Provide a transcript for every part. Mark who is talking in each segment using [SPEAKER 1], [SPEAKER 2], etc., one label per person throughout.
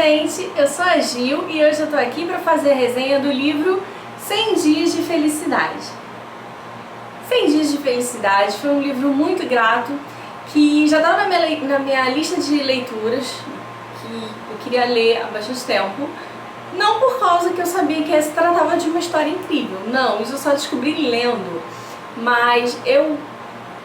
[SPEAKER 1] gente, eu sou a Gil e hoje eu tô aqui para fazer a resenha do livro 100 Dias de Felicidade. 100 Dias de Felicidade foi um livro muito grato que já estava na minha lista de leituras, que eu queria ler há bastante tempo. Não por causa que eu sabia que se tratava de uma história incrível, não, isso eu só descobri lendo, mas eu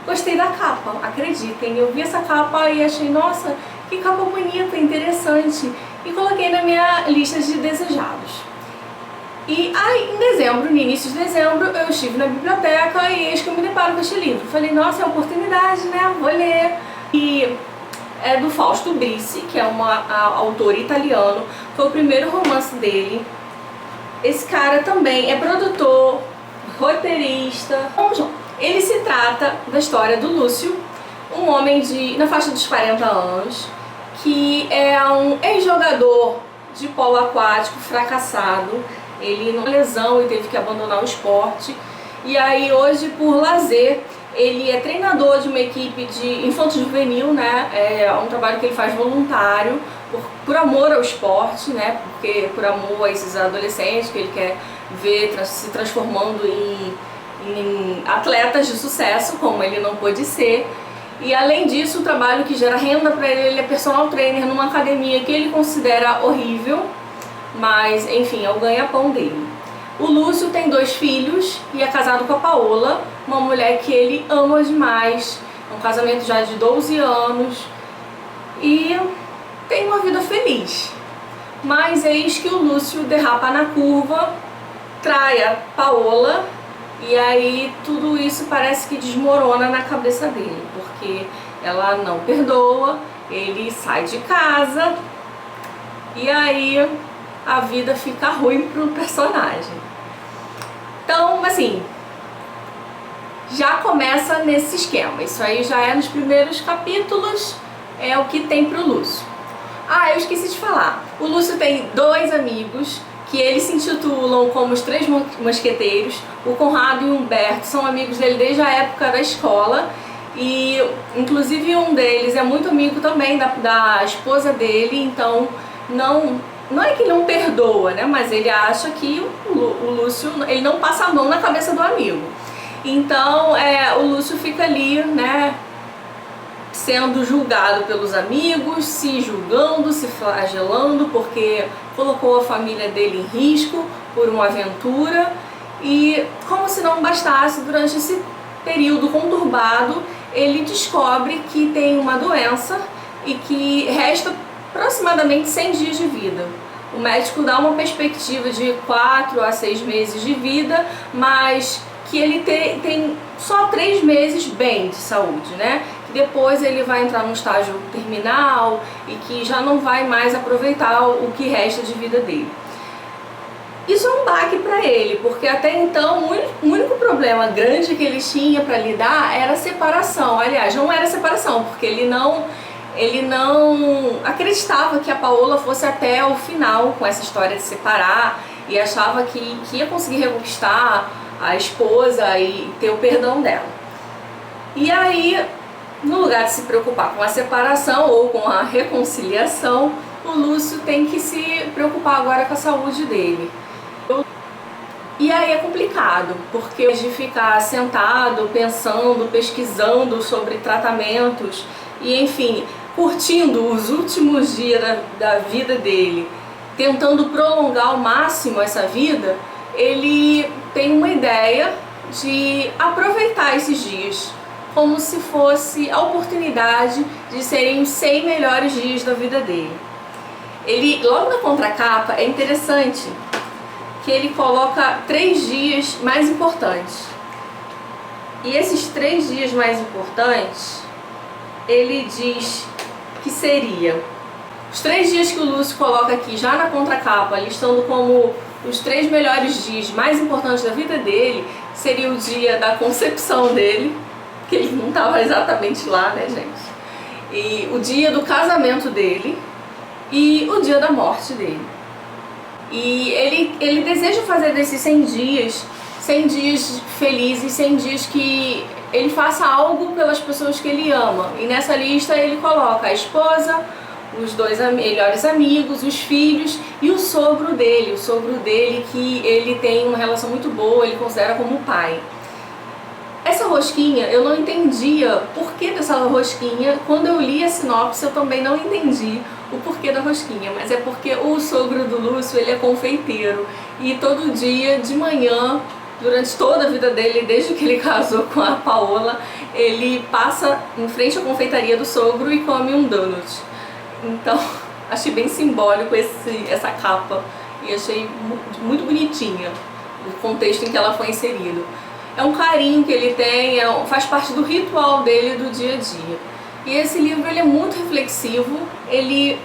[SPEAKER 1] gostei da capa, acreditem, eu vi essa capa e achei, nossa, que capa bonita, interessante, e coloquei na minha lista de desejados. E aí, em dezembro, no início de dezembro, eu estive na biblioteca e eis que eu me deparo com este livro. Falei, nossa, é uma oportunidade, né? Vou ler. E é do Fausto Brizzi, que é um autor italiano, foi o primeiro romance dele. Esse cara também é produtor, roteirista. Ele se trata da história do Lúcio, um homem na faixa dos 40 anos, que é um ex-jogador de polo aquático fracassado. Ele não lesão e teve que abandonar o esporte. E aí hoje, por lazer, ele é treinador de uma equipe de infanto-juvenil, né? É um trabalho que ele faz voluntário, por amor ao esporte, né? Porque por amor a esses adolescentes que ele quer ver se transformando em atletas de sucesso, como ele não pôde ser. E além disso, o trabalho que gera renda para ele, ele é personal trainer numa academia que ele considera horrível, mas enfim, é o ganha-pão dele. O Lúcio tem 2 filhos e é casado com a Paola, uma mulher que ele ama demais, é um casamento já de 12 anos e tem uma vida feliz. Mas eis que o Lúcio derrapa na curva, trai a Paola. E aí tudo isso parece que desmorona na cabeça dele, porque ela não perdoa, ele sai de casa e aí a vida fica ruim pro personagem. Então, assim, já começa nesse esquema, isso aí já é nos primeiros capítulos, é o que tem pro Lúcio. Ah, eu esqueci de falar, o Lúcio tem 2 amigos que eles se intitulam como os 3 mosqueteiros. O Conrado e o Humberto são amigos dele desde a época da escola e inclusive um deles é muito amigo também da esposa dele, então não é que não perdoa, né? Mas ele acha que o Lúcio, ele não passa a mão na cabeça do amigo. Então o Lúcio fica ali, né, sendo julgado pelos amigos, se julgando, se flagelando, porque colocou a família dele em risco por uma aventura. E como se não bastasse, durante esse período conturbado, ele descobre que tem uma doença e que resta aproximadamente 100 dias de vida. O médico dá uma perspectiva de 4 a 6 meses de vida, mas que ele tem só 3 meses bem de saúde, né? Depois ele vai entrar num estágio terminal e que já não vai mais aproveitar o que resta de vida dele. Isso é um baque para ele, porque até então o único problema grande que ele tinha para lidar era a separação. Aliás, não era separação, porque ele não acreditava que a Paola fosse até o final com essa história de separar e achava que ia conseguir reconquistar a esposa e ter o perdão dela. E aí, no lugar de se preocupar com a separação ou com a reconciliação, o Lúcio tem que se preocupar agora com a saúde dele. E aí é complicado, porque de ficar sentado, pensando, pesquisando sobre tratamentos e, enfim, curtindo os últimos dias da vida dele, tentando prolongar ao máximo essa vida, ele tem uma ideia de aproveitar esses dias como se fosse a oportunidade de serem os 100 melhores dias da vida dele. Ele, logo na contracapa, é interessante que ele coloca 3 dias mais importantes. E esses 3 dias mais importantes, ele diz que seria os 3 dias que o Lúcio coloca aqui já na contracapa, listando como os 3 melhores dias mais importantes da vida dele, seria o dia da concepção dele, que ele não estava exatamente lá, né, gente? E o dia do casamento dele e o dia da morte dele. E ele deseja fazer desses 100 dias felizes, 100 dias que ele faça algo pelas pessoas que ele ama. E nessa lista ele coloca a esposa, os dois melhores amigos, os filhos e o sogro dele que ele tem uma relação muito boa, ele considera como pai. Essa rosquinha, eu não entendia o porquê dessa rosquinha. Quando eu li a sinopse, eu também não entendi o porquê da rosquinha, mas é porque o sogro do Lúcio, ele é confeiteiro e todo dia de manhã, durante toda a vida dele, desde que ele casou com a Paola, ele passa em frente à confeitaria do sogro e come um donut. Então, achei bem simbólico essa capa e achei muito bonitinha o contexto em que ela foi inserida. É um carinho que ele tem, faz parte do ritual dele do dia a dia. E esse livro ele é muito reflexivo, ele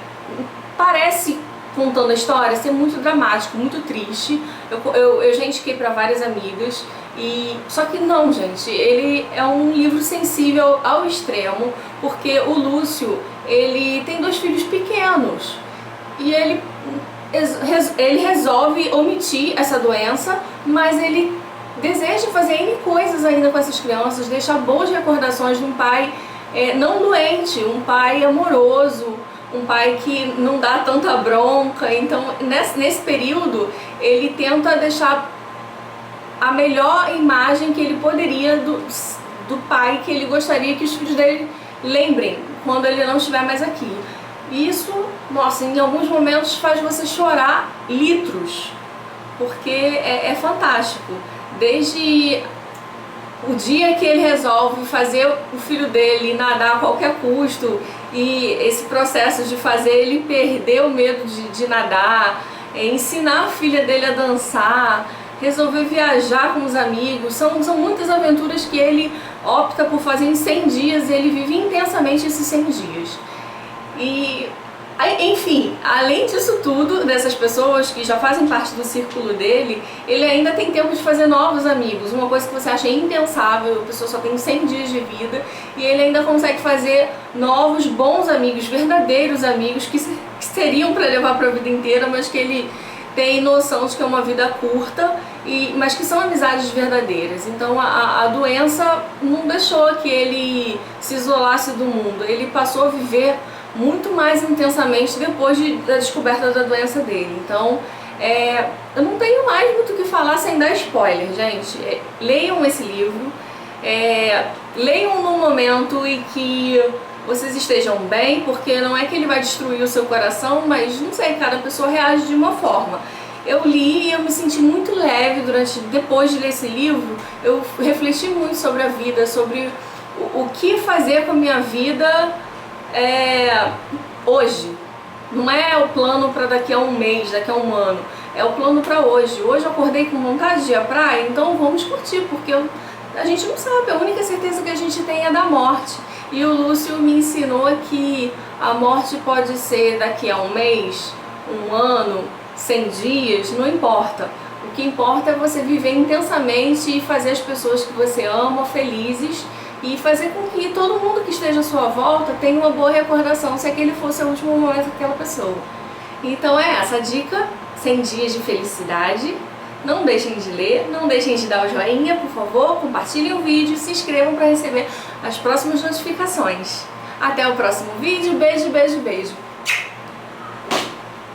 [SPEAKER 1] parece, contando a história, ser muito dramático, muito triste. Eu já indiquei para várias amigas, só que não, gente, ele é um livro sensível ao extremo, porque o Lúcio, ele tem 2 filhos pequenos e ele resolve omitir essa doença, mas ele deseja fazer N coisas ainda com essas crianças, deixar boas recordações de um pai não doente, um pai amoroso, um pai que não dá tanta bronca. Então, nesse período, ele tenta deixar a melhor imagem que ele poderia do pai que ele gostaria que os filhos dele lembrem quando ele não estiver mais aqui. Isso, nossa, em alguns momentos faz você chorar litros, porque é fantástico. Desde o dia que ele resolve fazer o filho dele nadar a qualquer custo e esse processo de fazer ele perder o medo de nadar, ensinar a filha dele a dançar, resolver viajar com os amigos, são muitas aventuras que ele opta por fazer em 100 dias e ele vive intensamente esses 100 dias. E enfim, além disso tudo, dessas pessoas que já fazem parte do círculo dele, ele ainda tem tempo de fazer novos amigos, uma coisa que você acha impensável. A pessoa só tem 100 dias de vida e ele ainda consegue fazer novos, bons amigos, verdadeiros amigos que seriam para levar para a vida inteira, mas que ele tem noção de que é uma vida curta, mas que são amizades verdadeiras. Então a doença não deixou que ele se isolasse do mundo, ele passou a viver muito mais intensamente depois da descoberta da doença dele. Então, eu não tenho mais muito o que falar sem dar spoiler, gente. Leiam esse livro, leiam num momento em que vocês estejam bem, porque não é que ele vai destruir o seu coração, mas não sei, cada pessoa reage de uma forma. Eu li e eu me senti muito leve depois de ler esse livro. Eu refleti muito sobre a vida, sobre o que fazer com a minha vida hoje. Não é o plano para daqui a um mês, daqui a um ano, é o plano para hoje. Hoje eu acordei com vontade de ir à praia, então vamos curtir, porque a gente não sabe, a única certeza que a gente tem é da morte. E o Lúcio me ensinou que a morte pode ser daqui a um mês, um ano, 100 dias, não importa. O que importa é você viver intensamente e fazer as pessoas que você ama felizes e fazer com que todo mundo que esteja à sua volta tenha uma boa recordação, se aquele fosse o último momento daquela pessoa. Então é essa a dica, 100 dias de felicidade. Não deixem de ler, não deixem de dar o joinha, por favor, compartilhem o vídeo, se inscrevam para receber as próximas notificações. Até o próximo vídeo, beijo, beijo, beijo!